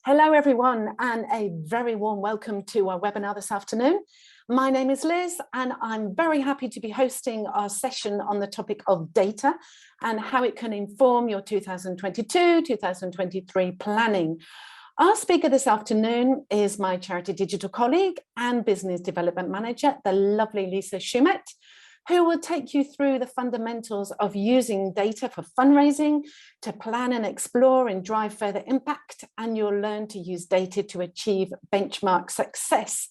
Hello everyone, and a very warm welcome to our webinar this afternoon. My name is Liz and I'm very happy to be hosting our session on the topic of data and how it can inform your 2022-2023 planning. Our speaker this afternoon is my Charity Digital colleague and Business Development Manager, the lovely Lisa Chomette, who will take you through the fundamentals of using data for fundraising, to plan and explore and drive further impact, and you'll learn to use data to achieve benchmark success.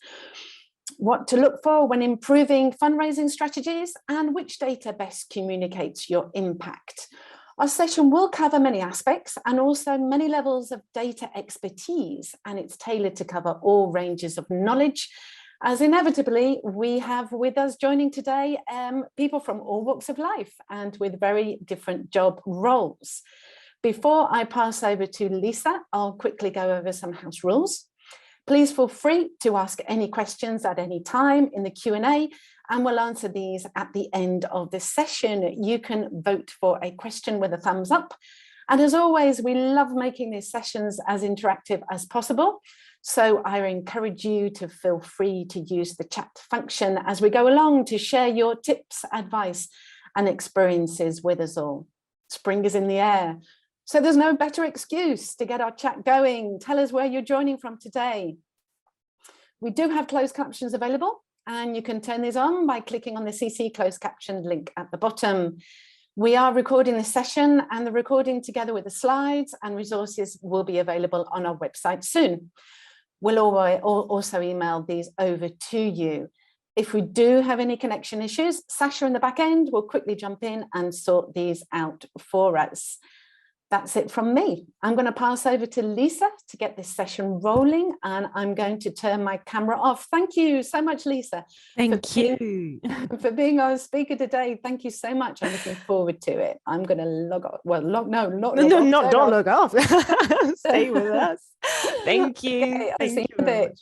What to look for when improving fundraising strategies and which data best communicates your impact. Our session will cover many aspects and also many levels of data expertise, and it's tailored to cover all ranges of knowledge, as inevitably we have with us joining today people from all walks of life and with very different job roles. Before I pass over to Lisa, I'll quickly go over some house rules. Please feel free to ask any questions at any time in the Q&A, and we'll answer these at the end of this session. You can vote for a question with a thumbs up. And as always, we love making these sessions as interactive as possible. So I encourage you to feel free to use the chat function as we go along to share your tips, advice, and experiences with us all. Spring is in the air, so there's no better excuse to get our chat going. Tell us where you're joining from today. We do have closed captions available, and you can turn these on by clicking on the CC closed caption link at the bottom. We are recording this session, and the recording together with the slides and resources will be available on our website soon. We'll also email these over to you. If we do have any connection issues, Sasha in the back end will quickly jump in and sort these out for us. That's it from me. I'm going to pass over to Lisa to get this session rolling, and I'm going to turn my camera off. Thank you so much, Lisa. Thank you for being our speaker today. Thank you so much. I'm looking forward to it. I'm going to log off. Well, don't log off. Stay with us. Thank you. Okay, I'll see you in a bit.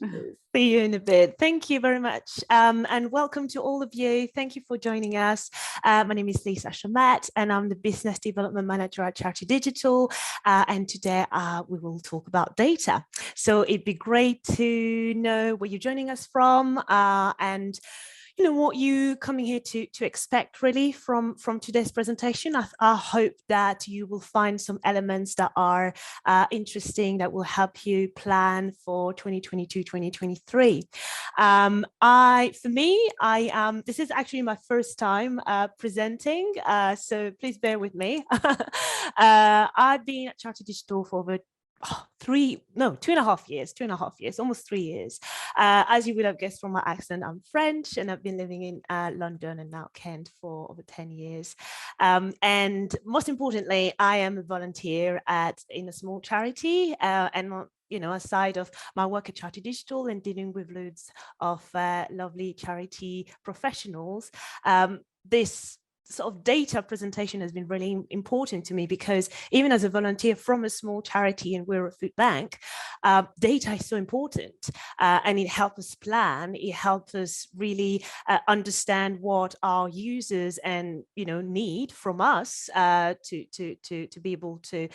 See you in a bit. Thank you very much. And welcome to all of you. Thank you for joining us. My name is Lisa Chomette, and I'm the Business Development Manager at Charity Digital. And today we will talk about data. So it'd be great to know where you're joining us from and you know what you coming here to expect really from today's presentation. I hope that you will find some elements that are interesting, that will help you plan for 2022-2023. This is actually my first time presenting, so please bear with me. I've been at Charity Digital for over 2.5 years, almost 3 years. As you would have guessed from my accent, I'm French, and I've been living in London and now Kent for over 10 years. And most importantly, I am a volunteer in a small charity, and you know, aside of my work at Charity Digital and dealing with loads of lovely charity professionals, this sort of data presentation has been really important to me, because even as a volunteer from a small charity, and we're a food bank, data is so important, and it helps us plan. It helps us really understand what our users and need from us to be able to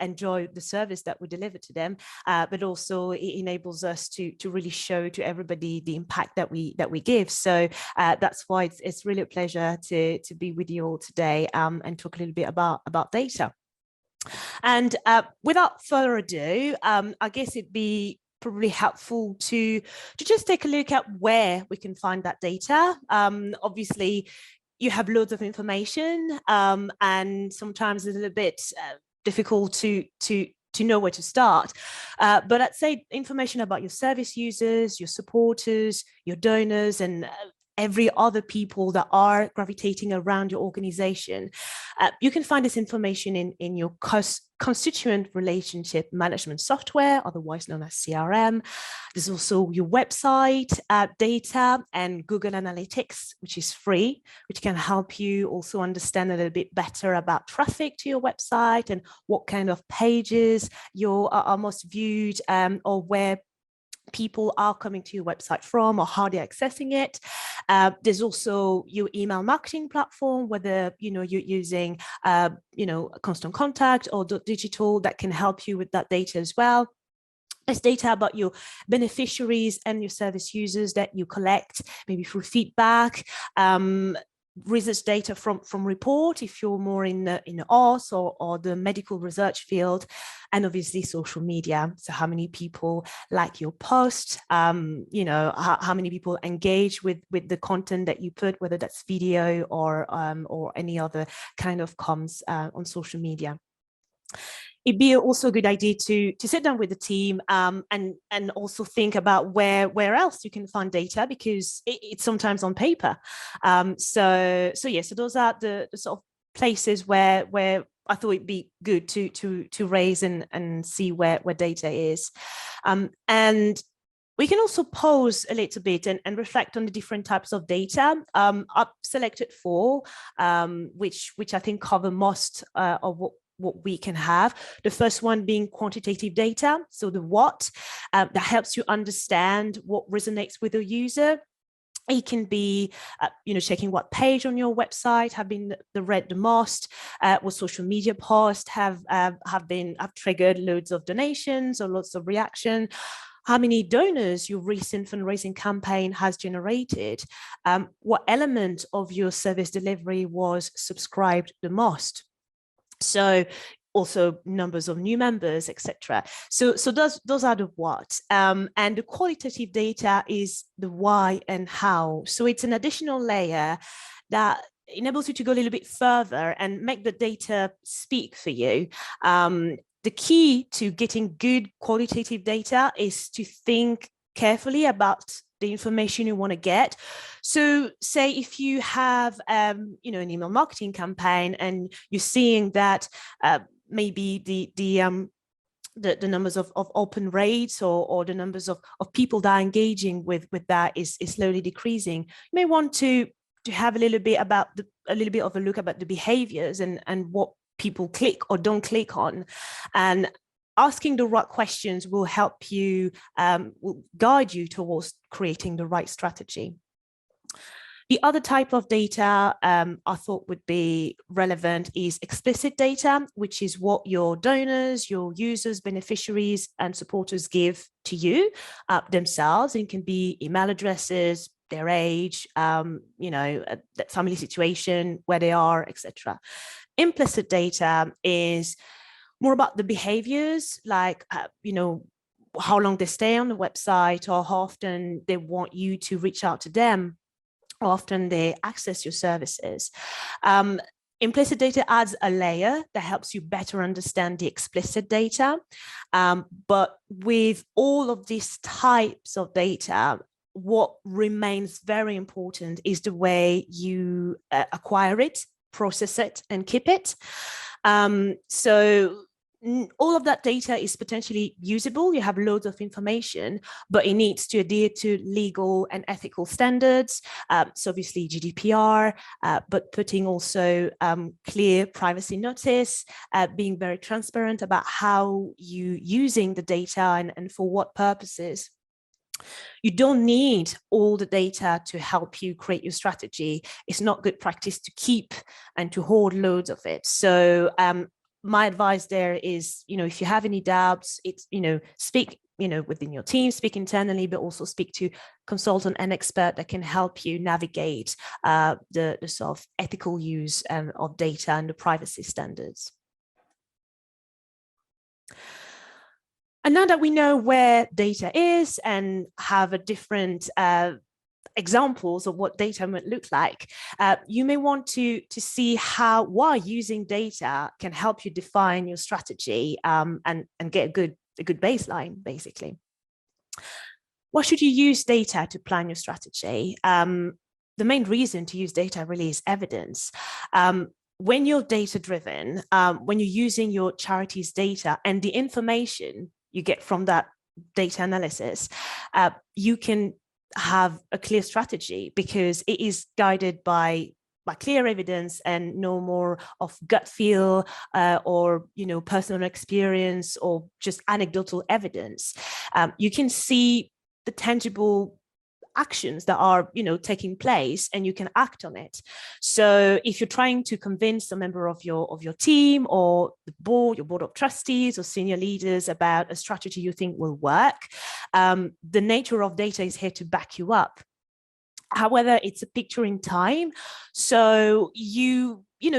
enjoy the service that we deliver to them, but also it enables us to really show to everybody the impact that we give. So that's why it's really a pleasure to be with you all today and talk a little bit about data. And without further ado, I guess it'd be probably helpful to just take a look at where we can find that data. Obviously, you have loads of information, and sometimes it's a little bit difficult to know where to start. But I'd say information about your service users, your supporters, your donors, and every other people that are gravitating around your organization. You can find this information in your constituent relationship management software, otherwise known as CRM. There's also your website data and Google Analytics, which is free, which can help you also understand a little bit better about traffic to your website and what kind of pages are most viewed, or where people are coming to your website from, or how they're accessing it. There's also your email marketing platform, whether you're using Constant Contact or Digital, that can help you with that data as well. There's data about your beneficiaries and your service users that you collect, maybe through feedback, research data from report if you're more in the arts or the medical research field, and obviously social media. So how many people like your post, you know, how many people engage with the content that you put, whether that's video or any other kind of comms on social media. It'd be also a good idea to sit down with the team and also think about where else you can find data, because it's sometimes on paper. So those are the sort of places where I thought it'd be good to raise and see where data is. And we can also pause a little bit and reflect on the different types of data. I've selected 4, which I think cover most of what we can have. The first one being quantitative data. So the what, that helps you understand what resonates with a user. It can be, you know, checking what page on your website have been read the most, what social media posts have triggered loads of donations or lots of reaction, how many donors your recent fundraising campaign has generated, what element of your service delivery was subscribed the most. So also numbers of new members, etc. So those are the what, and the qualitative data is the why and how. So it's an additional layer that enables you to go a little bit further and make the data speak for you. The key to getting good qualitative data is to think carefully about the information you want to get. So say if you have you know, an email marketing campaign and you're seeing that maybe the numbers of open rates or the numbers of people that are engaging with that is slowly decreasing, you may want to have a little bit of a look about the behaviors and what people click or don't click on. And asking the right questions will help you, will guide you towards creating the right strategy. The other type of data I thought would be relevant is explicit data, which is what your donors, your users, beneficiaries, and supporters give to you themselves. It can be email addresses, their age, you know, that family situation, where they are, etc. Implicit data is more about the behaviors, like, you know, how long they stay on the website or how often they want you to reach out to them, how often they access your services. Implicit data adds a layer that helps you better understand the explicit data. But with all of these types of data, what remains very important is the way you acquire it, process it, and keep it. So all of that data is potentially usable. You have loads of information, but it needs to adhere to legal and ethical standards. So obviously GDPR, but putting also clear privacy notice, being very transparent about how you using the data and for what purposes. You don't need all the data to help you create your strategy. It's not good practice to keep and to hoard loads of it. So my advice there is, you know, if you have any doubts, it's, you know, speak, you know, within your team, speak internally, but also speak to consultant and expert that can help you navigate the sort of ethical use of data and the privacy standards. And now that we know where data is and have a different examples of what data might look like, you may want to see why using data can help you define your strategy and get a good baseline, basically. Why should you use data to plan your strategy? The main reason to use data really is evidence. When you're data driven, when you're using your charity's data and the information you get from that data analysis, you can have a clear strategy because it is guided by clear evidence and no more of gut feel or, you know, personal experience or just anecdotal evidence. You can see the tangible actions that are, taking place, and you can act on it. So if you're trying to convince a member of your team or the board, your board of trustees or senior leaders about a strategy you think will work, the nature of data is here to back you up. However, it's a picture in time. So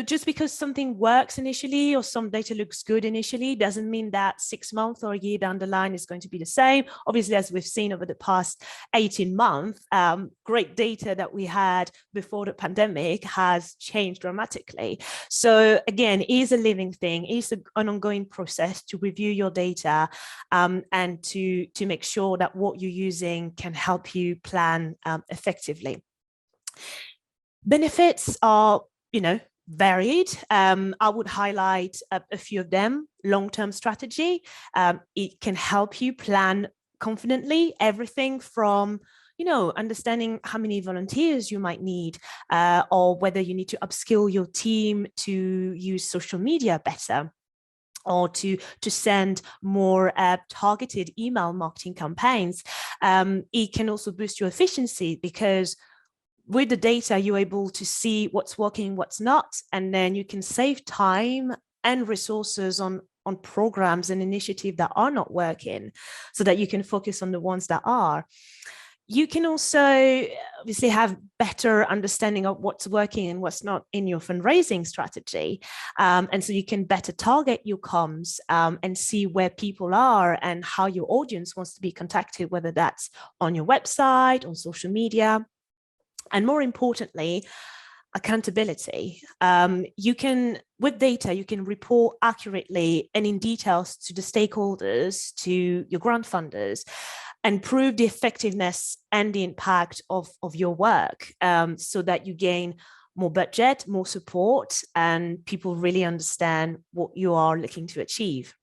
just because something works initially or some data looks good initially doesn't mean that 6 months or a year down the line is going to be the same. Obviously, as we've seen over the past 18 months, great data that we had before the pandemic has changed dramatically. So again, it is a living thing, it is an ongoing process to review your data and to make sure that what you're using can help you plan effectively. Benefits are, varied. I would highlight a few of them. Long-term strategy. It can help you plan confidently, everything from understanding how many volunteers you might need, or whether you need to upskill your team to use social media better, or to send more targeted email marketing campaigns. It can also boost your efficiency, because with the data, you're able to see what's working, what's not, and then you can save time and resources on programs and initiatives that are not working, so that you can focus on the ones that are. You can also obviously have better understanding of what's working and what's not in your fundraising strategy. And so you can better target your comms and see where people are and how your audience wants to be contacted, whether that's on your website, on social media. And more importantly, accountability. With data, you can report accurately and in details to the stakeholders, to your grant funders, and prove the effectiveness and the impact of your work, so that you gain more budget, more support, and people really understand what you are looking to achieve.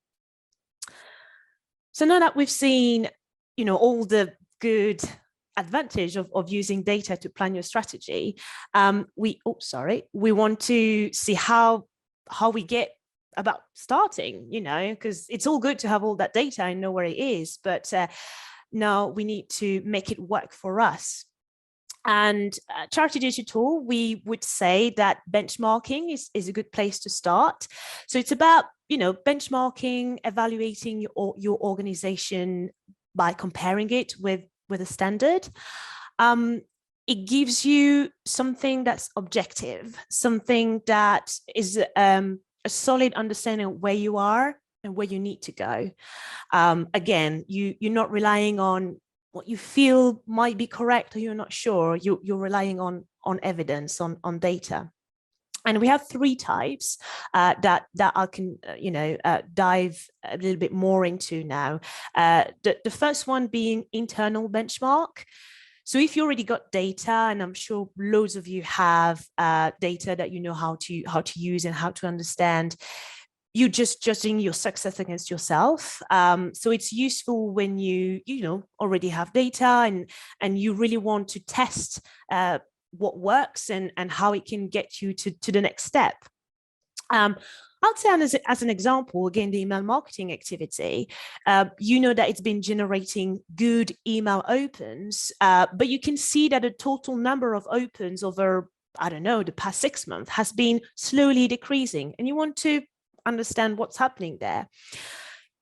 So now that we've seen, all the good advantage of using data to plan your strategy, we want to see how we get about starting, because it's all good to have all that data and know where it is, but now we need to make it work for us. And Charity Digital, we would say that benchmarking is a good place to start. So it's about, benchmarking, evaluating your organization by comparing it with a standard. It gives you something that's objective, something that is a solid understanding of where you are and where you need to go. Again, you're not relying on what you feel might be correct or you're not sure. You're relying on evidence, on data. And we have 3 types that I can, dive a little bit more into now. The first one being internal benchmark. So if you already got data, and I'm sure loads of you have data that you know how to use and how to understand, you're just judging your success against yourself. So it's useful when you already have data and you really want to test what works and how it can get you to the next step. I'll say as an example, again, the email marketing activity, that it's been generating good email opens, but you can see that the total number of opens over, the past 6 months has been slowly decreasing, and you want to understand what's happening there.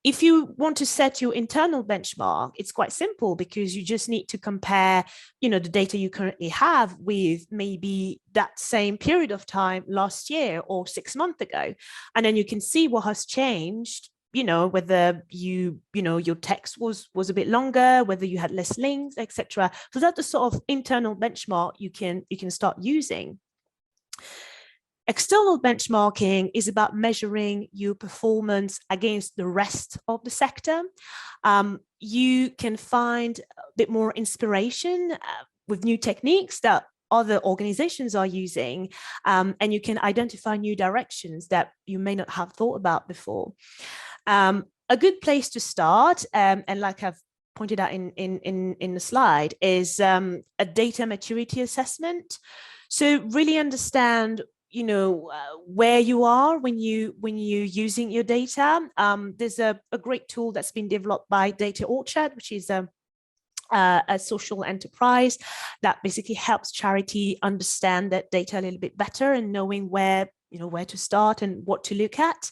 If you want to set your internal benchmark, it's quite simple, because you just need to compare, the data you currently have with maybe that same period of time last year or 6 months ago. And then you can see what has changed, whether your text was a bit longer, whether you had less links, etc. So that's the sort of internal benchmark you can start using. External benchmarking is about measuring your performance against the rest of the sector. You can find a bit more inspiration with new techniques that other organizations are using, and you can identify new directions that you may not have thought about before. A good place to start, and like I've pointed out in the slide, is a data maturity assessment. So really understand where you are when you're using your data. There's a great tool that's been developed by Data Orchard, which is a social enterprise that basically helps charity understand that data a little bit better and knowing where to start and what to look at.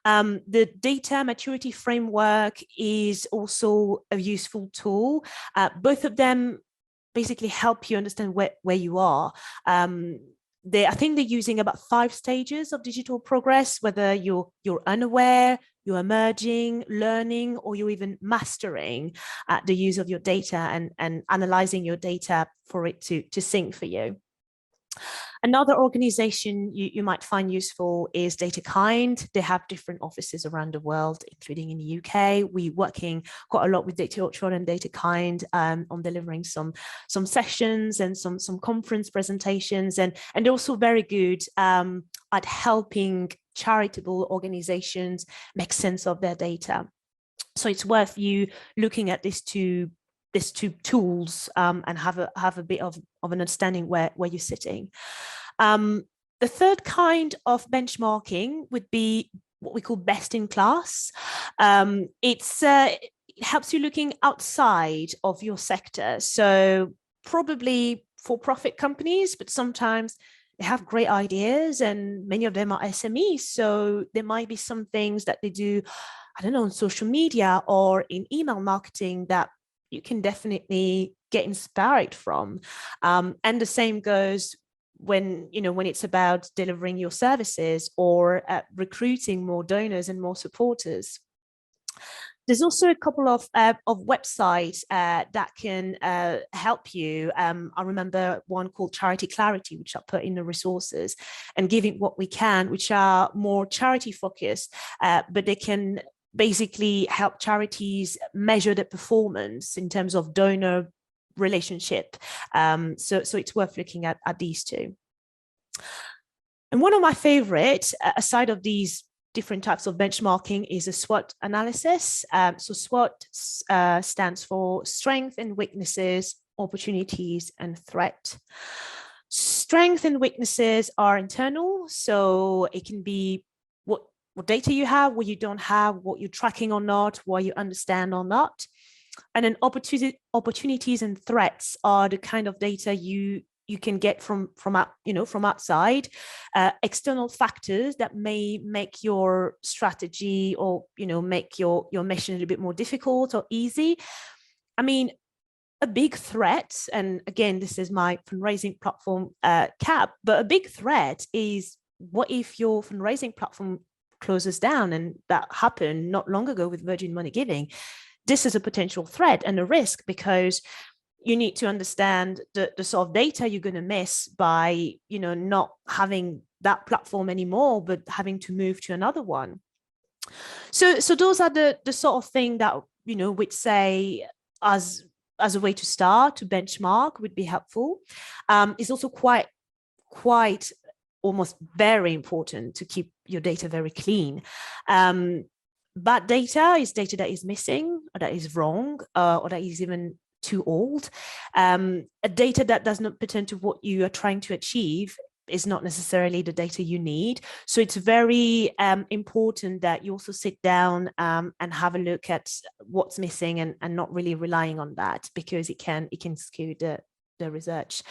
The data maturity framework is also a useful tool. Both of them basically help you understand where you are. I think they're using about 5 stages of digital progress, whether you're unaware, you're emerging, learning, or you're even mastering the use of your data and analyzing your data for it to sync for you. Another organization you might find useful is DataKind. They have different offices around the world, including in the UK. We're working quite a lot with DataOrchard and DataKind on delivering some sessions and some conference presentations. And they're also very good at helping charitable organizations make sense of their data. So it's worth you looking at these two tools and have a bit of an understanding where you're sitting. The third kind of benchmarking would be what we call best in class. It helps you looking outside of your sector. So probably for-profit companies, but sometimes they have great ideas and many of them are SMEs. So there might be some things that they do, I don't know, on social media or in email marketing that you can definitely get inspired from. And the same goes when it's about delivering your services or recruiting more donors and more supporters. There's also a couple of websites that can help you. I remember one called Charity Clarity, which I put in the resources, and Giving What We Can, which are more charity focused, but they can basically help charities measure their performance in terms of donor relationship. So it's worth looking at these two. And one of my favorite, aside of these different types of benchmarking, is a SWOT analysis. So SWOT stands for strengths and weaknesses, opportunities and threat. Strengths and weaknesses are internal, so it can be what data you have, what you don't have, what you're tracking or not, what you understand or not. And then opportunities and threats are the kind of data you can get from outside, external factors that may make your strategy or make your mission a little bit more difficult or easy. I mean, a big threat, and again, this is my fundraising platform cap, but a big threat is, what if your fundraising platform closes down? And that happened not long ago with Virgin Money Giving. This is a potential threat and a risk, because you need to understand the sort of data you're going to miss by not having that platform anymore, but having to move to another one. So those are the sort of thing that we'd say as a way to start, to benchmark, would be helpful. It's also quite almost very important to keep your data very clean. Bad data is data that is missing, or that is wrong, or that is even too old. A data that does not pertain to what you are trying to achieve is not necessarily the data you need. So it's very important that you also sit down and have a look at what's missing and not really relying on that, because it can skew the research.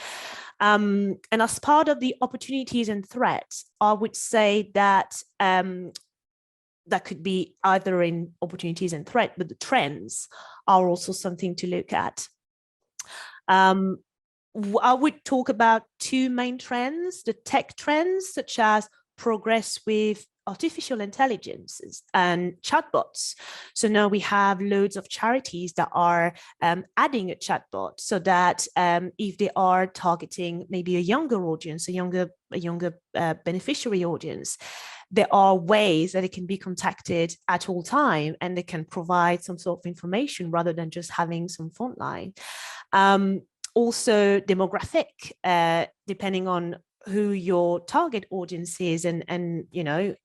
And as part of the opportunities and threats, I would say that that could be either in opportunities and threat, but the trends are also something to look at. I would talk about 2 main trends: the tech trends, such as progress with artificial intelligence and chatbots. So now we have loads of charities that are adding a chatbot, so that if they are targeting maybe a younger audience, a younger beneficiary audience, there are ways that it can be contacted at all time, and they can provide some sort of information rather than just having some font line. Also demographic, depending on who your target audience is and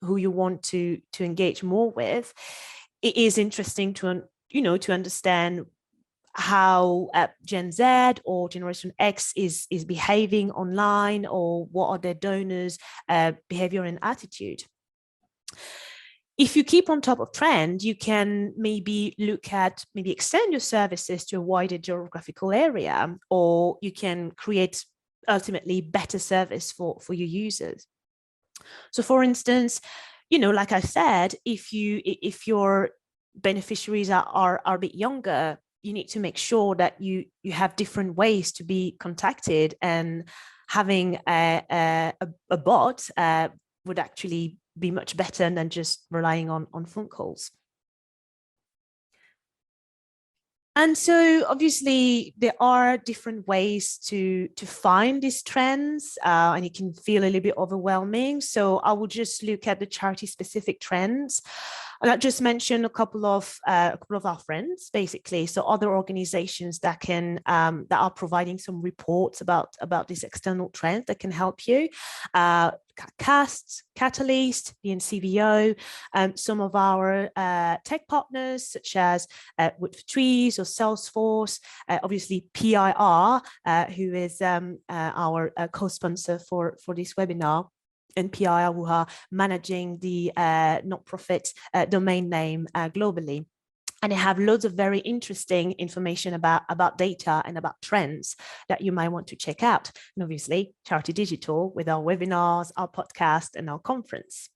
who you want to engage more with, it is interesting to understand how Gen Z or Generation X is behaving online, or what are their donors' behavior and attitude. If you keep on top of trend, you can maybe look at extend your services to a wider geographical area, or you can create ultimately better service for your users. So for instance, like I said, if your beneficiaries are a bit younger, you need to make sure that you have different ways to be contacted, and having a bot would actually be much better than just relying on phone calls. And so obviously there are different ways to find these trends, and it can feel a little bit overwhelming. So I will just look at the charity specific trends. And I just mentioned a couple of our friends, basically. So other organizations that can that are providing some reports about these external trends that can help you. CAST, Catalyst, the NCVO, some of our tech partners such as Wood for Trees or Salesforce, obviously PIR, who is our co-sponsor for this webinar, and PIR who are managing the not-profit domain name globally. And they have loads of very interesting information about data and about trends that you might want to check out. And obviously, Charity Digital with our webinars, our podcast, and our conference.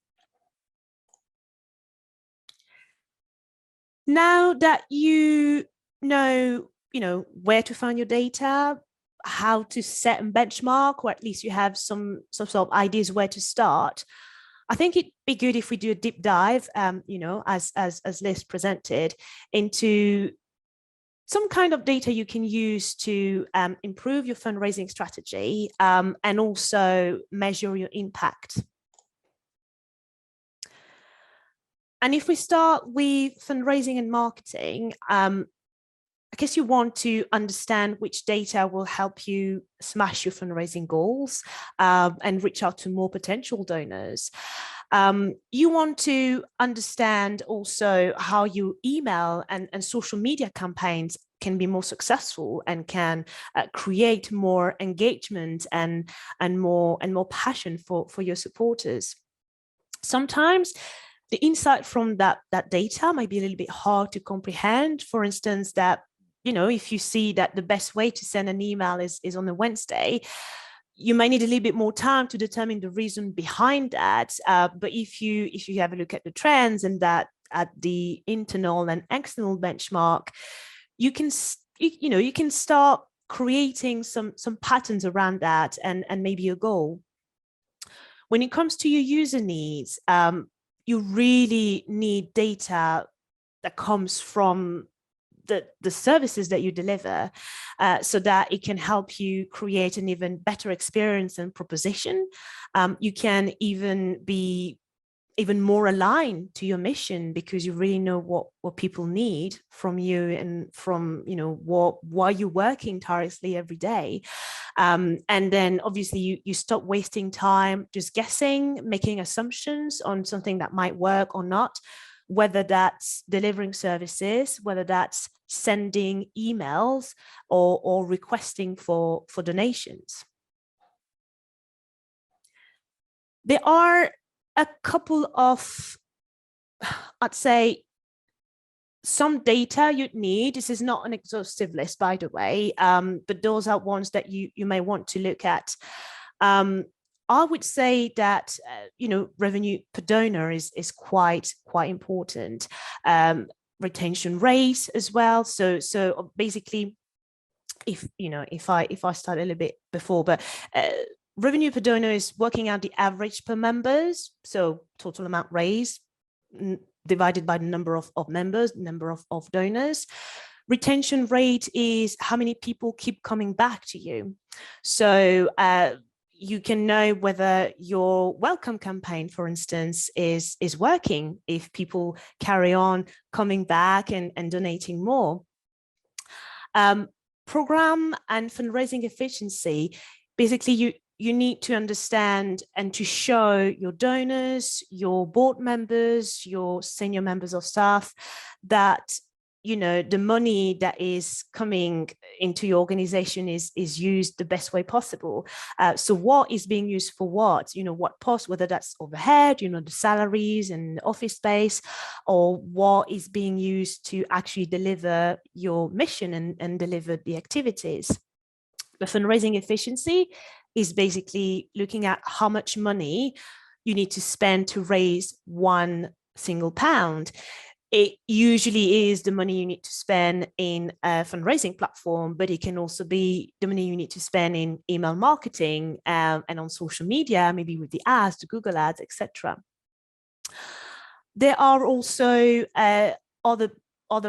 Now that you know where to find your data, how to set and benchmark, or at least you have some sort of ideas where to start, I think it'd be good if we do a deep dive, as Liz presented, into some kind of data you can use to improve your fundraising strategy, and also measure your impact. And if we start with fundraising and marketing, I guess you want to understand which data will help you smash your fundraising goals, and reach out to more potential donors. You want to understand also how your email and social media campaigns can be more successful and can create more engagement and more passion for your supporters. Sometimes the insight from that data might be a little bit hard to comprehend. For instance, that if you see that the best way to send an email is on a Wednesday, you may need a little bit more time to determine the reason behind that. But if you have a look at the trends and that at the internal and external benchmark, you can start creating some patterns around that and maybe a goal. When it comes to your user needs, you really need data that comes from the services that you deliver, so that it can help you create an even better experience and proposition. You can even be even more aligned to your mission because you really know what people need from you and from why you're working tirelessly every day. And then obviously you stop wasting time just guessing, making assumptions on something that might work or not, whether that's delivering services, whether that's sending emails or requesting for donations. There are a couple of, I'd say, some data you'd need. This is not an exhaustive list, by the way, but those are ones that you may want to look at. I would say that revenue per donor is quite important. Retention rate as well. So basically, if I start a little bit before, but revenue per donor is working out the average per members, so total amount raised divided by the number of members, number of donors. Retention rate is how many people keep coming back to you. So you can know whether your welcome campaign, for instance, is working if people carry on coming back and donating more. Program and fundraising efficiency, basically you need to understand and to show your donors, your board members, your senior members of staff that the money that is coming into your organization is used the best way possible. So what is being used for what? What posts, whether that's overhead, the salaries and office space, or what is being used to actually deliver your mission and deliver the activities. The fundraising efficiency is basically looking at how much money you need to spend to raise one single pound. It usually is the money you need to spend in a fundraising platform, but it can also be the money you need to spend in email marketing and on social media, maybe with the ads, the Google ads, etc. There are also other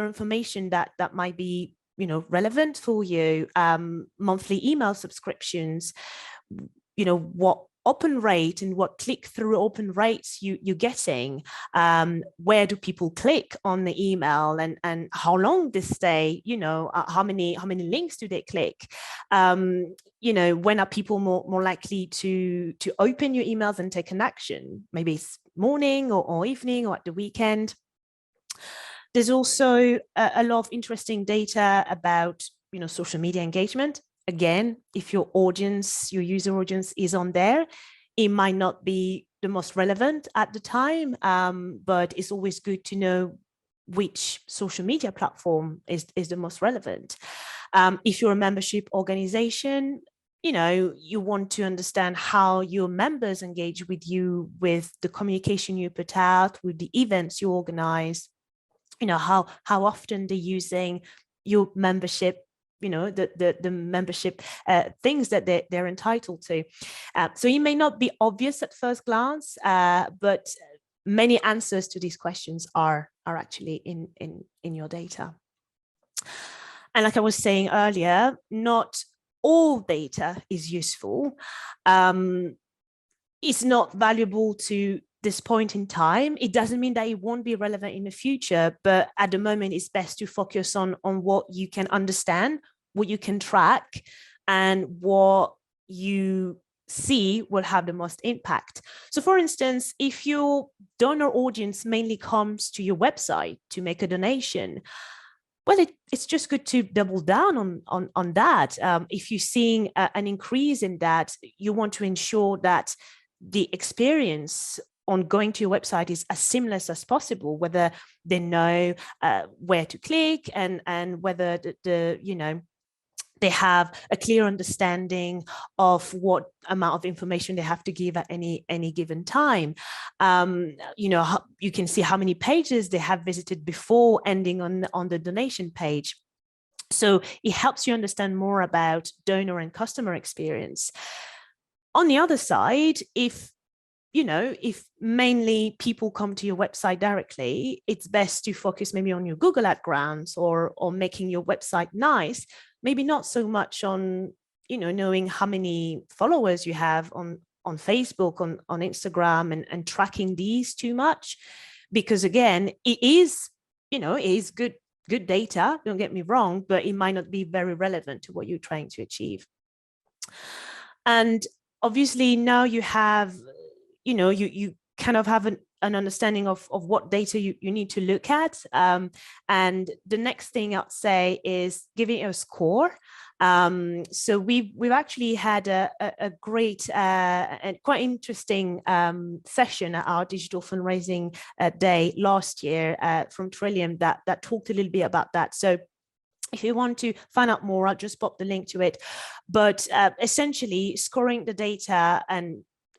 information that might be relevant for you. Monthly email subscriptions, what open rate and what click-through open rates you're getting, where do people click on the email, and how long they stay, how many links do they click, when are people more likely to open your emails and take an action, maybe it's morning or evening or at the weekend. There's also a lot of interesting data about social media engagement. Again, if your user audience is on there, it might not be the most relevant at the time, but it's always good to know which social media platform is the most relevant. If you're a membership organization, you want to understand how your members engage with you, with the communication you put out, with the events you organize, how often they're using your membership, the membership things that they're entitled to. So it may not be obvious at first glance, but many answers to these questions are actually in your data. And like I was saying earlier, not all data is useful. It's not valuable to this point in time. It doesn't mean that it won't be relevant in the future, but at the moment it's best to focus on what you can understand, what you can track, and what you see will have the most impact. So for instance, if your donor audience mainly comes to your website to make a donation, well, it's just good to double down on that. If you're seeing an increase in that, you want to ensure that the experience on going to your website is as seamless as possible, whether they know where to click and whether they have a clear understanding of what amount of information they have to give at any given time. You can see how many pages they have visited before ending on the donation page. So it helps you understand more about donor and customer experience. On the other side, if mainly people come to your website directly, it's best to focus maybe on your Google ad grants or making your website nice, maybe not so much on, knowing how many followers you have on Facebook, on Instagram, and tracking these too much, because again, it is good data, don't get me wrong, but it might not be very relevant to what you're trying to achieve. And obviously now you have, you kind of have an understanding of what data you need to look at. And the next thing I'd say is giving it a score. So we've actually had a great and quite interesting session at our digital fundraising day last year from Trillium that talked a little bit about that. So if you want to find out more, I'll just pop the link to it. But essentially, scoring the data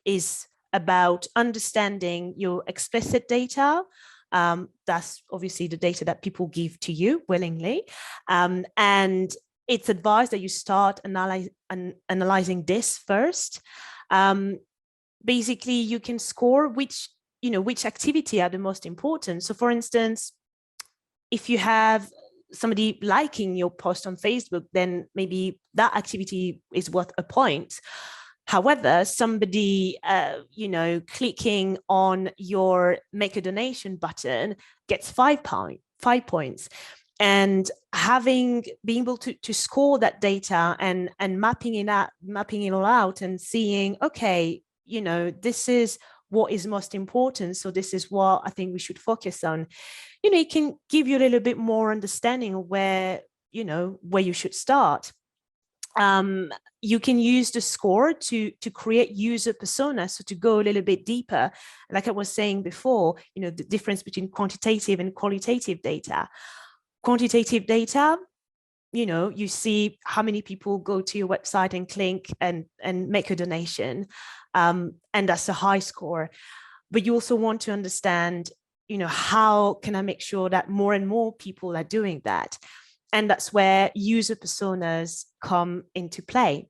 is about understanding your explicit data. That's obviously the data that people give to you willingly. And it's advised that you start analyzing this first. Basically, you can score which activity are the most important. So for instance, if you have somebody liking your post on Facebook, then maybe that activity is worth a point. However, somebody, clicking on your make a donation button gets 5 points. And being able to score that data and mapping it all out and seeing, okay, this is what is most important. So this is what I think we should focus on. It can give you a little bit more understanding of where you should start. You can use the score to create user personas, so to go a little bit deeper. Like I was saying before, the difference between quantitative and qualitative data. Quantitative data, you see how many people go to your website and click and make a donation, and that's a high score. But you also want to understand, how can I make sure that more and more people are doing that? And that's where user personas come into play.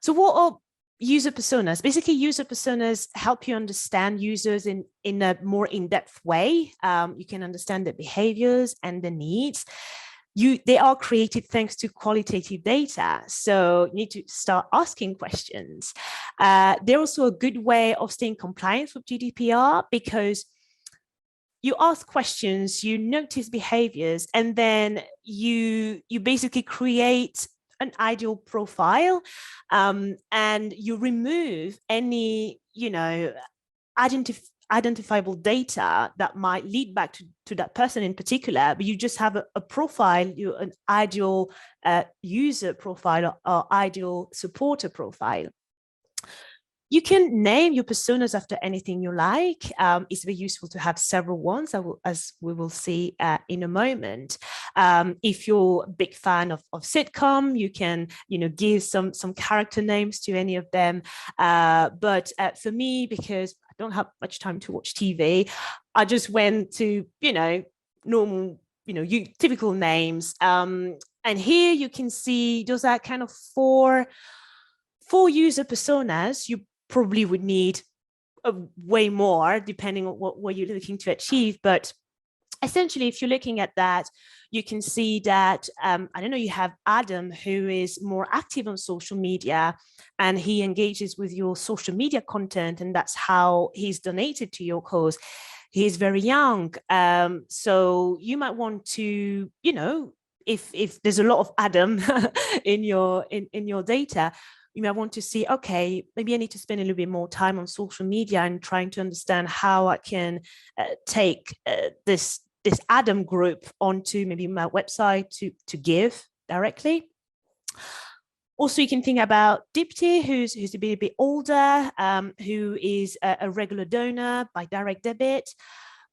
So what are user personas? Basically, user personas help you understand users in a more in-depth way. You can understand their behaviors and their needs. They are created thanks to qualitative data. So you need to start asking questions. They're also a good way of staying compliant with GDPR, because you ask questions, you notice behaviors, and then you basically create an ideal profile, and you remove any, identifiable data that might lead back to that person in particular, but you just have a profile, an ideal user profile or ideal supporter profile. You can name your personas after anything you like. It's very useful to have several ones, as we will see in a moment. If you're a big fan of sitcom, you can, give some character names to any of them. But for me, because I don't have much time to watch TV, I just went to, normal, typical names. And here you can see those are kind of four user personas. You probably would need way more depending on what you're looking to achieve. But essentially, if you're looking at that, you can see that, you have Adam, who is more active on social media, and he engages with your social media content, and that's how he's donated to your cause. He's very young. So you might want to, if there's a lot of Adam in your data, you might want to see, okay, maybe I need to spend a little bit more time on social media and trying to understand how I can take this Adam group onto maybe my website to give directly. Also, you can think about Dipti, who's a bit older, who is a regular donor by direct debit.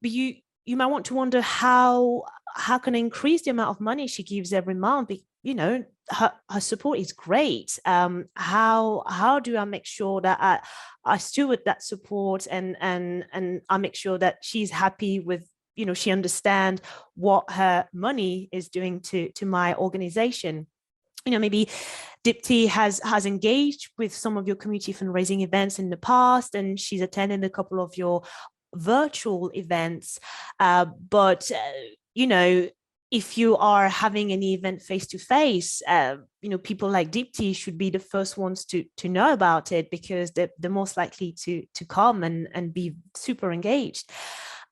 But you might want to wonder how can I increase the amount of money she gives every month? Her support is great. How do I make sure that I steward that support and I make sure that she's happy with, she understands what her money is doing to my organization. Maybe Dipti has engaged with some of your community fundraising events in the past, and she's attended a couple of your virtual events. But if you are having any event face-to-face, people like Dipti should be the first ones to know about it, because they're most likely to come and be super engaged.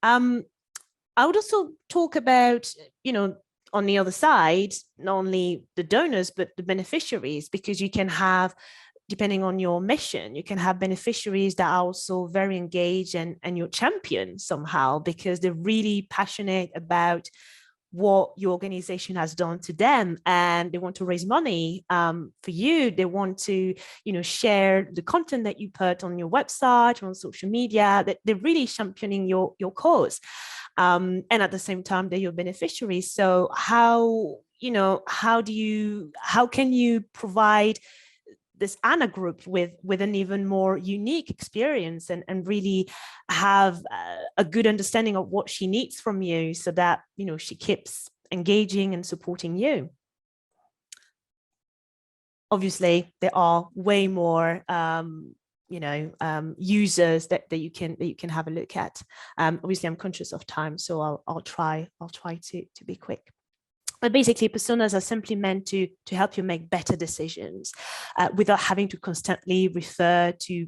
I would also talk about, on the other side, not only the donors, but the beneficiaries, because you can have, depending on your mission, you can have beneficiaries that are also very engaged and your champion somehow, because they're really passionate about what your organization has done to them, and they want to raise money for you. They want to, share the content that you put on your website or on social media. That they're really championing your cause, and at the same time, they're your beneficiaries. So how can you provide this Anna group with an even more unique experience and really have a good understanding of what she needs from you, so that, she keeps engaging and supporting you? Obviously, there are way more users that you can have a look at. Obviously, I'm conscious of time, so I'll try to be quick. But basically, personas are simply meant to help you make better decisions without having to constantly refer to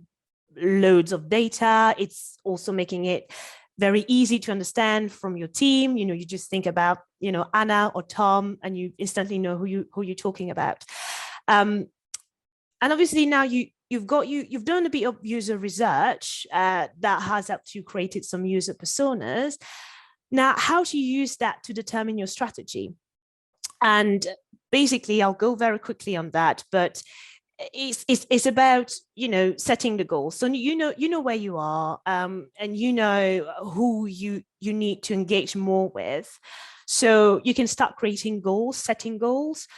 loads of data. It's also making it very easy to understand from your team. You just think about, Anna or Tom, and you instantly know who you're talking about. And obviously now you've done a bit of user research that has helped you created some user personas. Now, how do you use that to determine your strategy? And basically, I'll go very quickly on that, but it's about, you know, setting the goals. So you know where you are, and you know who you need to engage more with. So you can start creating goals, setting goals.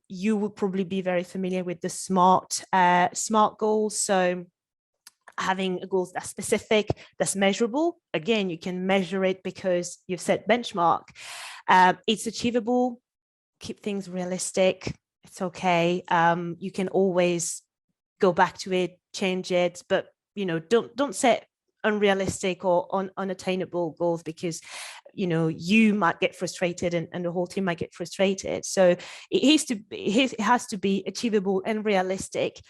You will probably be very familiar with the SMART goals. So having a goal that's specific, that's measurable. Again, you can measure it because you've set benchmark. It's achievable. Keep things realistic. It's okay. You can always go back to it, change it, but you know, don't set unrealistic or unattainable goals, because you know you might get frustrated and the whole team might get frustrated. So it has to be achievable and realistic.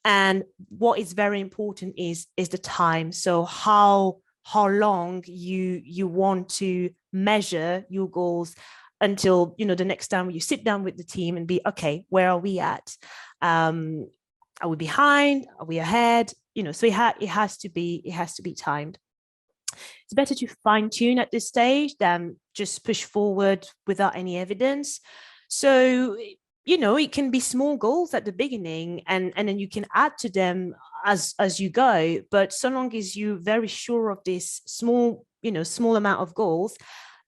And what is very important is the time. So how long you want to measure your goals until, you know, the next time you sit down with the team and be, okay, where are we at? Are we behind? Are we ahead? You know, so it has to be timed. It's better to fine tune at this stage than just push forward without any evidence. So, you know, it can be small goals at the beginning, and then you can add to them as you go. But so long as you're very sure of this small amount of goals,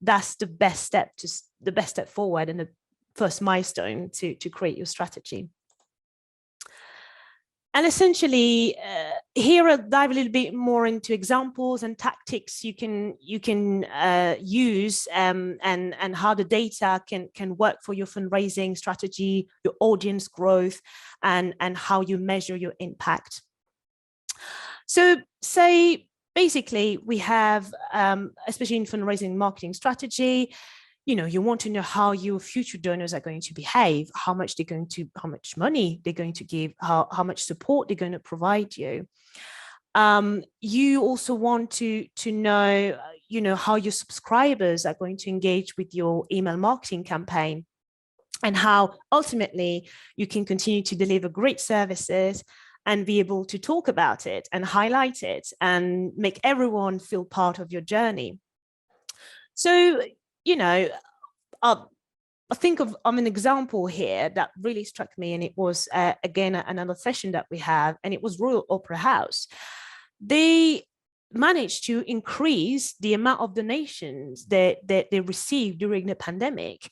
that's the best step forward and the first milestone to create your strategy. And essentially, here I'll dive a little bit more into examples and tactics you can use, and how the data can work for your fundraising strategy, your audience growth, and how you measure your impact. So say basically we have, especially in fundraising marketing strategy, you know, you want to know how your future donors are going to behave, how much money they're going to give, how much support they're going to provide you. You also want to know, you know, how your subscribers are going to engage with your email marketing campaign, and how ultimately you can continue to deliver great services and be able to talk about it and highlight it and make everyone feel part of your journey. So, you know, I think of an example here that really struck me, and it was again another session that we have, and it was Royal Opera House. They managed to increase the amount of donations that they received during the pandemic,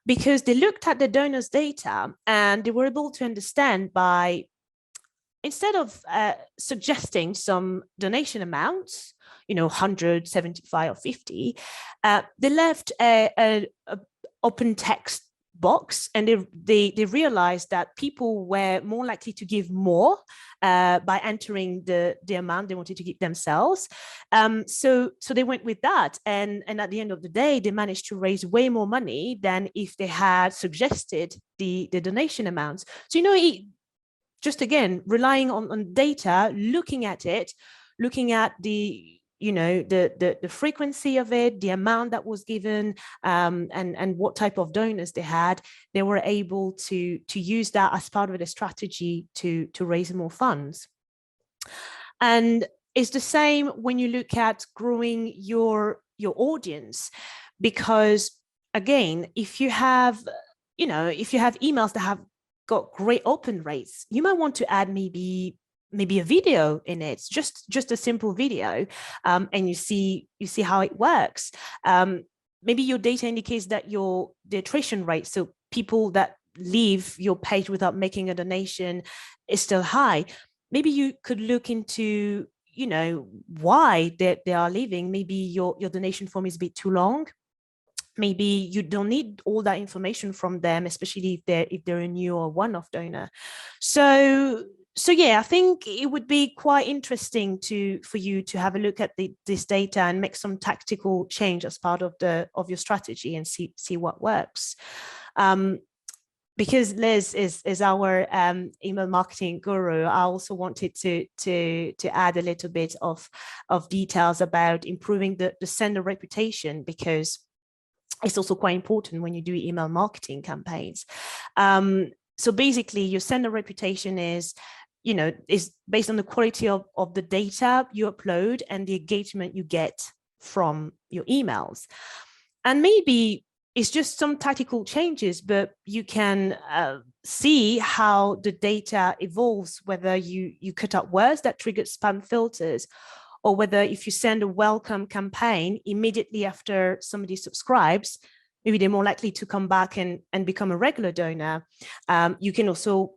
because they looked at the donors' data and they were able to understand by, instead of suggesting some donation amounts, you know, 100, 75 or 50, they left a open text box, and they realized that people were more likely to give more by entering the amount they wanted to give themselves. So they went with that, and at the end of the day, they managed to raise way more money than if they had suggested the donation amounts. So, you know, just again, relying on data, looking at the, you know, the frequency of it, the amount that was given, and what type of donors they had, they were able to use that as part of the strategy to raise more funds. And it's the same when you look at growing your audience, because again, if you have emails that have got great open rates, you might want to add maybe a video in it, just a simple video, and you see how it works. Maybe your data indicates that the attrition rate, so people that leave your page without making a donation, is still high. Maybe you could look into, you know, why they are leaving. Maybe your donation form is a bit too long. Maybe you don't need all that information from them, especially if they're a new or one-off donor. So yeah, I think it would be quite interesting for you to have a look at this data and make some tactical change as part of your strategy and see what works. Because Liz is our email marketing guru, I also wanted to add a little bit of details about improving the sender reputation, because it's also quite important when you do email marketing campaigns. So basically, your sender reputation is based on the quality of the data you upload and the engagement you get from your emails. And maybe it's just some tactical changes, but you can see how the data evolves, whether you cut out words that trigger spam filters, or whether if you send a welcome campaign immediately after somebody subscribes, maybe they're more likely to come back and become a regular donor. You can also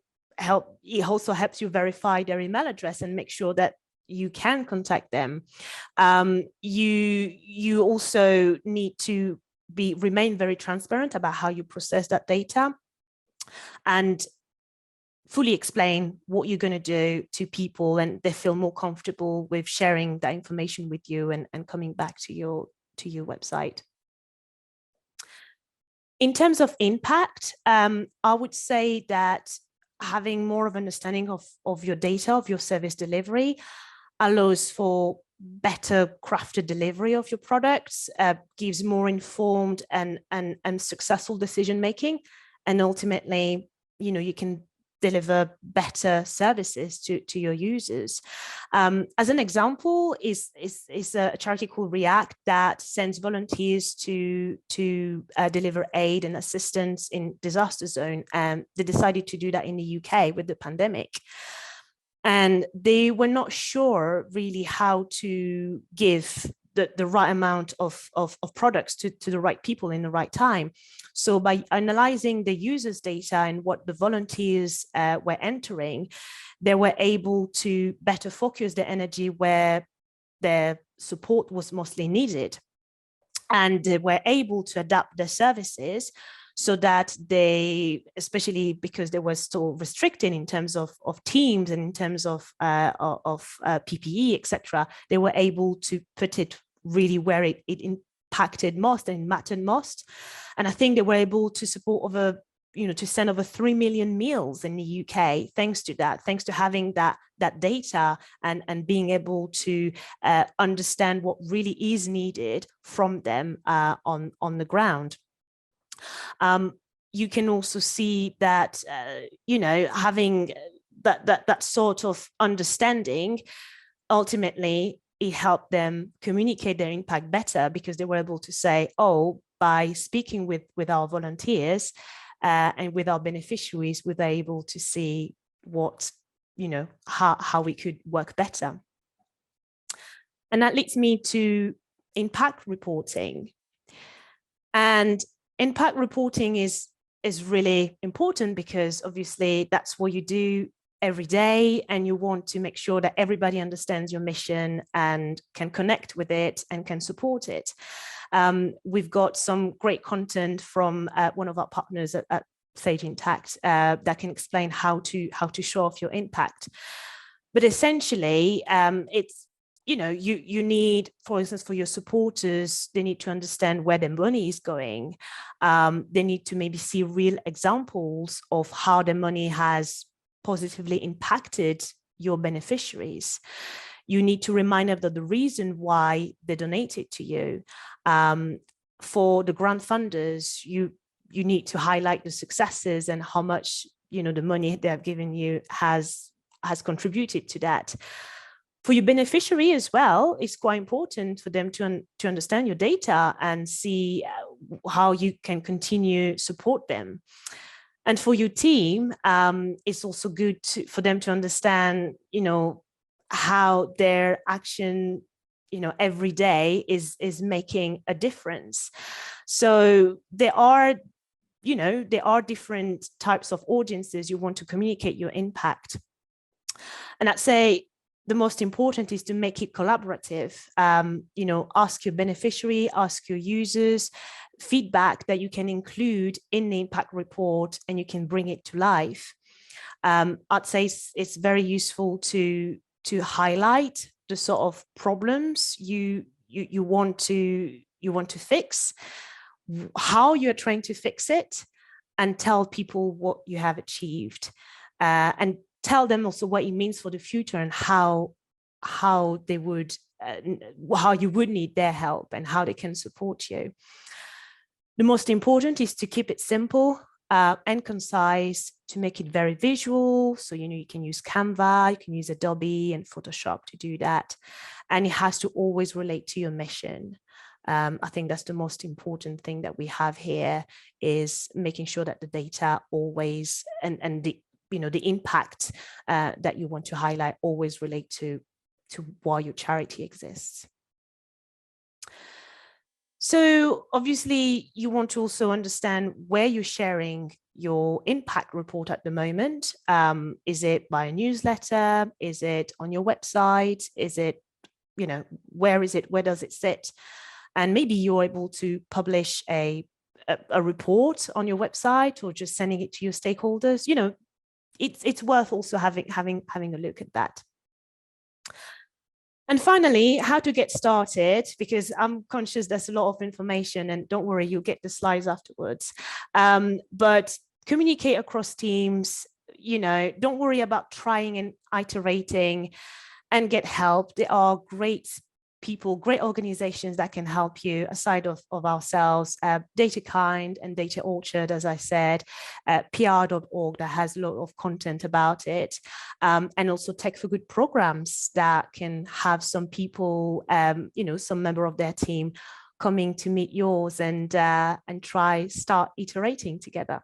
it also helps you verify their email address and make sure that you can contact them. You also need to remain very transparent about how you process that data and fully explain what you're going to do to people, and they feel more comfortable with sharing that information with you and coming back to your website. In terms of impact, I would say that having more of an understanding of your data, of your service delivery, allows for better crafted delivery of your products, gives more informed and successful decision making, and ultimately, you can deliver better services to your users. As an example, is a charity called React that sends volunteers to deliver aid and assistance in disaster zone. And they decided to do that in the UK with the pandemic. And they were not sure really how to give the right amount of products to the right people in the right time. So by analyzing the users' data and what the volunteers were entering, they were able to better focus their energy where their support was mostly needed. And they were able to adapt their services so that they, especially because they were still restricted in terms of teams and in terms of PPE, etc., they were able to put it really where it impacted most and mattered most. And I think they were able to support to send over 3 million meals in the UK, thanks to that, thanks to having that data and being able to understand what really is needed from them on the ground. You can also see that, having that sort of understanding, ultimately, it helped them communicate their impact better, because they were able to say, oh, by speaking with our volunteers and with our beneficiaries, we were able to see what, how we could work better. And that leads me to impact reporting. And impact reporting is really important, because obviously that's what you do every day, and you want to make sure that everybody understands your mission and can connect with it and can support it. We've got some great content from one of our partners at Sage Intact that can explain how to show off your impact. But essentially, it's you need, for instance, for your supporters, they need to understand where their money is going. They need to maybe see real examples of how the money has positively impacted your beneficiaries. You need to remind them that the reason why they donated to you. For the grant funders, you need to highlight the successes and how much the money they have given you has contributed to that. For your beneficiary as well, it's quite important for them to understand your data and see how you can continue support them. And for your team, it's also good for them to understand, how their action, every day is making a difference. So there are different types of audiences you want to communicate your impact. And I'd say the most important is to make it collaborative. Ask your beneficiary, ask your users, feedback that you can include in the impact report, and you can bring it to life. I'd say it's very useful to highlight the sort of problems you want to fix, how you're trying to fix it, and tell people what you have achieved, and tell them also what it means for the future and how they would how you would need their help and how they can support you. The most important is to keep it simple and concise, to make it very visual. So, you can use Canva, you can use Adobe and Photoshop to do that. And it has to always relate to your mission. I think that's the most important thing that we have here, is making sure that the data always and the impact that you want to highlight always relate to why your charity exists. So obviously you want to also understand where you're sharing your impact report at the moment. Is it by a newsletter? Is it on your website? Is it, where is it? Where does it sit? And maybe you're able to publish a report on your website, or just sending it to your stakeholders. It's worth also having a look at that. And finally, how to get started, because I'm conscious there's a lot of information, and don't worry, you'll get the slides afterwards. But communicate across teams, don't worry about trying and iterating, and get help. There are great people, great organizations that can help you aside of ourselves. DataKind and Data Orchard, as I said, pr.org that has a lot of content about it, and also Tech for Good programs that can have some people, some member of their team coming to meet yours and start iterating together.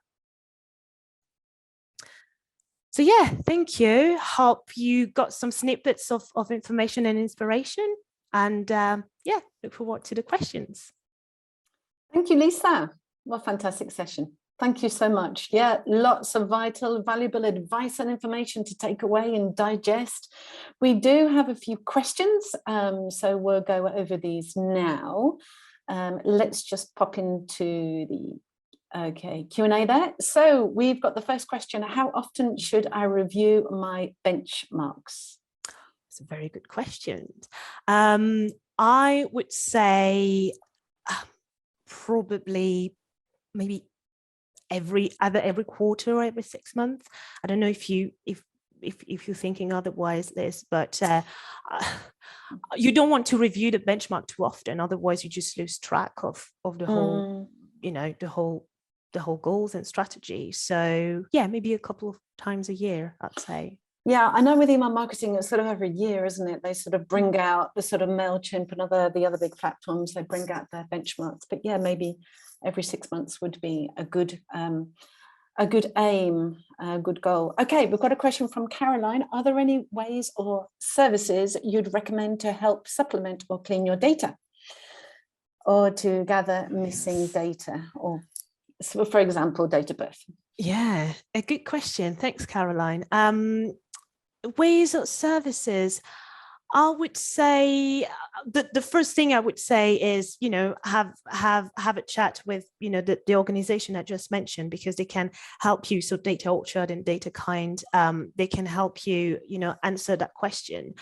So yeah, thank you. Hope you got some snippets of information and inspiration. And yeah, look forward to the questions. Thank you, Lisa. What a fantastic session. Thank you so much. Yeah, lots of vital, valuable advice and information to take away and digest. We do have a few questions, so we'll go over these now. Let's just pop into the Q&A there. So we've got the first question: how often should I review my benchmarks? It's a very good question. I would say probably maybe every quarter or every 6 months. I don't know if you're thinking otherwise, Liz, but you don't want to review the benchmark too often, otherwise you just lose track of the whole, the whole goals and strategy. So yeah, maybe a couple of times a year, I'd say. Yeah, I know with email marketing, it's sort of every year, isn't it? They sort of bring out the sort of MailChimp and the other big platforms, they bring out their benchmarks. But yeah, maybe every 6 months would be a good aim, a good goal. Okay, we've got a question from Caroline. Are there any ways or services you'd recommend to help supplement or clean your data, or to gather missing data, or so for example, date of birth? Yeah, a good question. Thanks, Caroline. Ways or services, I would say the first thing I would say is, have a chat with, the organization I just mentioned, because they can help you. So Data Orchard and DataKind, they can help you, answer that question.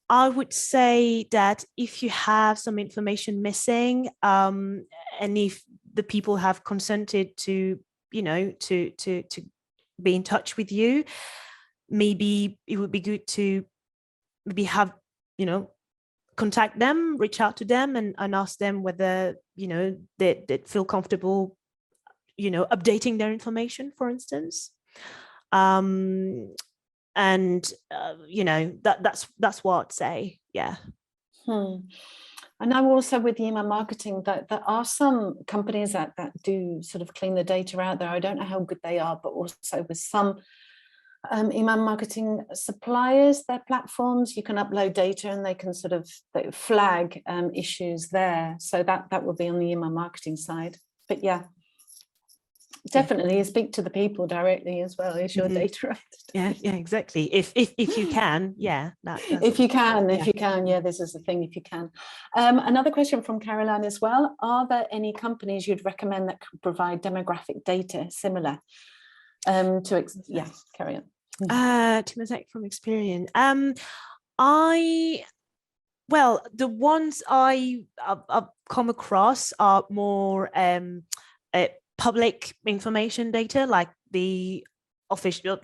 I would say that if you have some information missing, and if the people have consented to, to be in touch with you, maybe it would be good to maybe have, contact them, reach out to them and ask them whether, they feel comfortable, updating their information, for instance. And, that's what I'd say. Yeah. I know also with email marketing that there are some companies that do sort of clean the data out there. I don't know how good they are, but also with some email marketing suppliers, their platforms, you can upload data and they can sort of flag issues there. So that would be on the email marketing side. But yeah, definitely speak to the people directly as well. Is your data right? Yeah, exactly. If you can, yeah. If you can, this is the thing, if you can. Another question from Caroline as well. Are there any companies you'd recommend that could provide demographic data similar carry on. Chomette from Experian. The ones I've come across are more public information data, like the official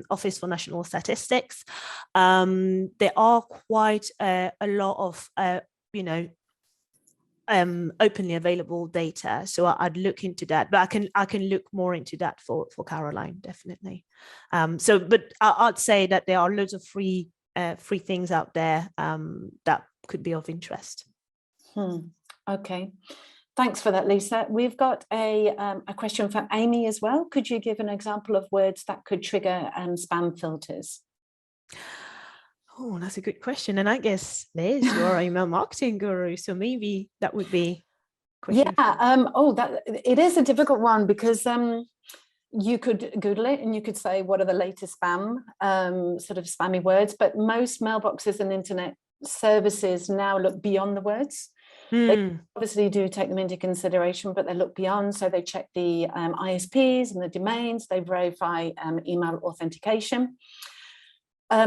Office for National Statistics. There are quite a lot of openly available data. So I'd look into that, but I can look more into that for Caroline, definitely. But I'd say that there are loads of free things out there that could be of interest. Okay. Thanks for that, Lisa. We've got a question from Amy as well. Could you give an example of words that could trigger spam filters? Oh, that's a good question. And I guess, Liz, you're an email marketing guru, so maybe that would be a question. That it is a difficult one, because you could Google it and you could say, what are the latest spam, sort of spammy words? But most mailboxes and internet services now look beyond the words. They obviously do take them into consideration, but they look beyond. So they check the ISPs and the domains, they verify email authentication,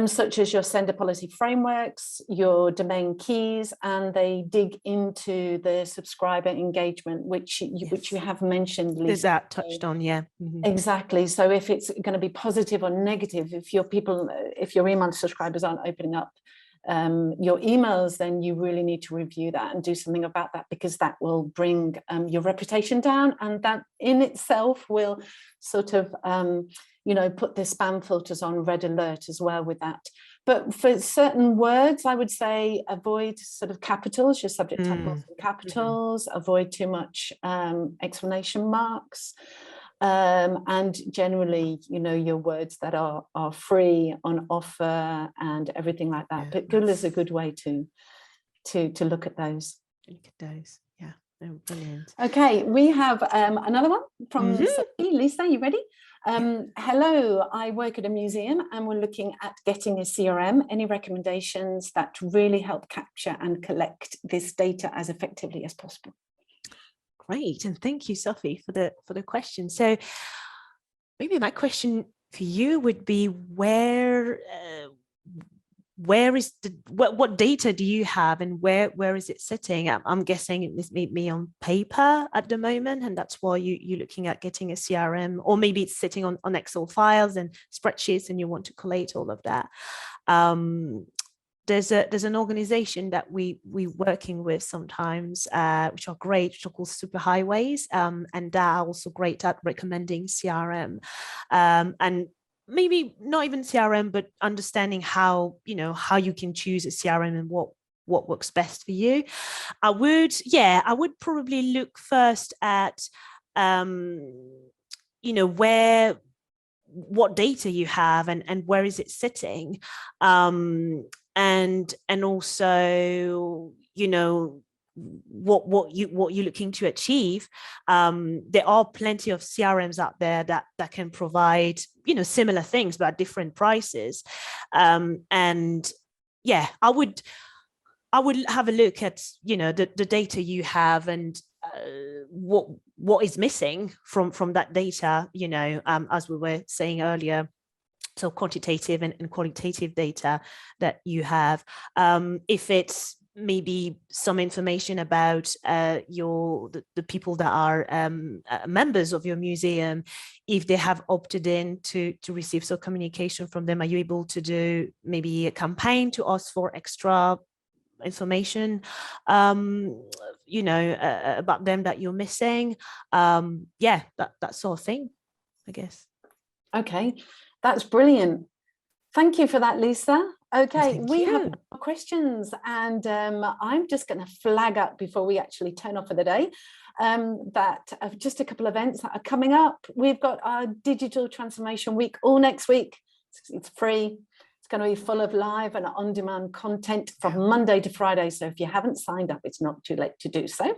such as your sender policy frameworks, your domain keys, and they dig into the subscriber engagement, which you have mentioned, Lisa. That touched on, yeah. Exactly. So if it's going to be positive or negative, if your email subscribers aren't opening up your emails, then you really need to review that and do something about that, because that will bring your reputation down, and that in itself will sort of put the spam filters on red alert as well with that. But for certain words, I would say avoid sort of capitals, your subject titles and capitals, avoid too much exclamation marks, and generally, your words that are free, on offer, and everything like that. But Google is a good way to look at those. Yeah. Oh, brilliant. Okay, we have another one from Sophie. Lisa, you ready? Hello, I work at a museum and we're looking at getting a CRM. Any recommendations that really help capture and collect this data as effectively as possible? Great, and thank you, Sophie, for the question. So maybe my question for you would be, where is what data do you have, and where is it sitting? I'm guessing this may be on paper at the moment, and that's why you're looking at getting a CRM, or maybe it's sitting on Excel files and spreadsheets, and you want to collate all of that. There's an organization that we working with sometimes, which are great, which are called Superhighways, and they're also great at recommending CRM, and maybe not even CRM, but understanding how you can choose a CRM and what works best for you. I would probably look first at what data you have and where is it sitting, and also what you're looking to achieve. There are plenty of CRMs out there that can provide similar things but at different prices, and yeah, I would have a look at the data you have, and what is missing from that data, as we were saying earlier. So quantitative and qualitative data that you have. If it's maybe some information about the people that are members of your museum, if they have opted in to receive some communication from them, are you able to do maybe a campaign to ask for extra information about them that you're missing? That sort of thing, I guess. Okay, that's brilliant. Thank you for that, Lisa. Okay, we have more questions, and I'm just going to flag up before we actually turn off for the day that just a couple of events that are coming up. We've got our Digital Transformation Week all next week. It's free. It's going to be full of live and on-demand content from Monday to Friday. So if you haven't signed up, it's not too late to do so.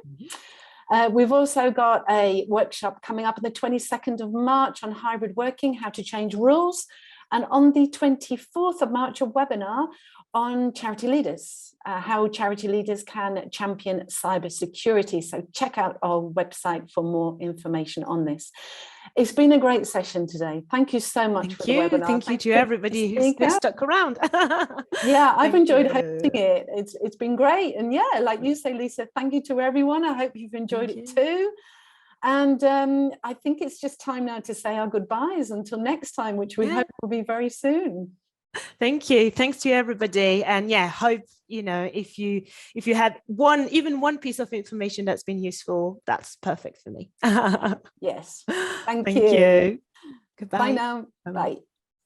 We've also got a workshop coming up on the 22nd of March on hybrid working, how to change rules. And on the 24th of March, a webinar on charity leaders, how charity leaders can champion cybersecurity. So check out our website for more information on this. It's been a great session today. Thank you so much for the webinar. Thank you to everybody who's stuck around. Yeah, I've enjoyed hosting it. It's been great. And yeah, like you say, Lisa, thank you to everyone. I hope you've enjoyed it too. And I think it's just time now to say our goodbyes until next time, which we hope will be very soon. Thank you. Thanks to everybody. And yeah, hope, if you had even one piece of information that's been useful, that's perfect for me. Yes. Thank Thank you. you. Goodbye. Bye now. Bye-bye. Bye.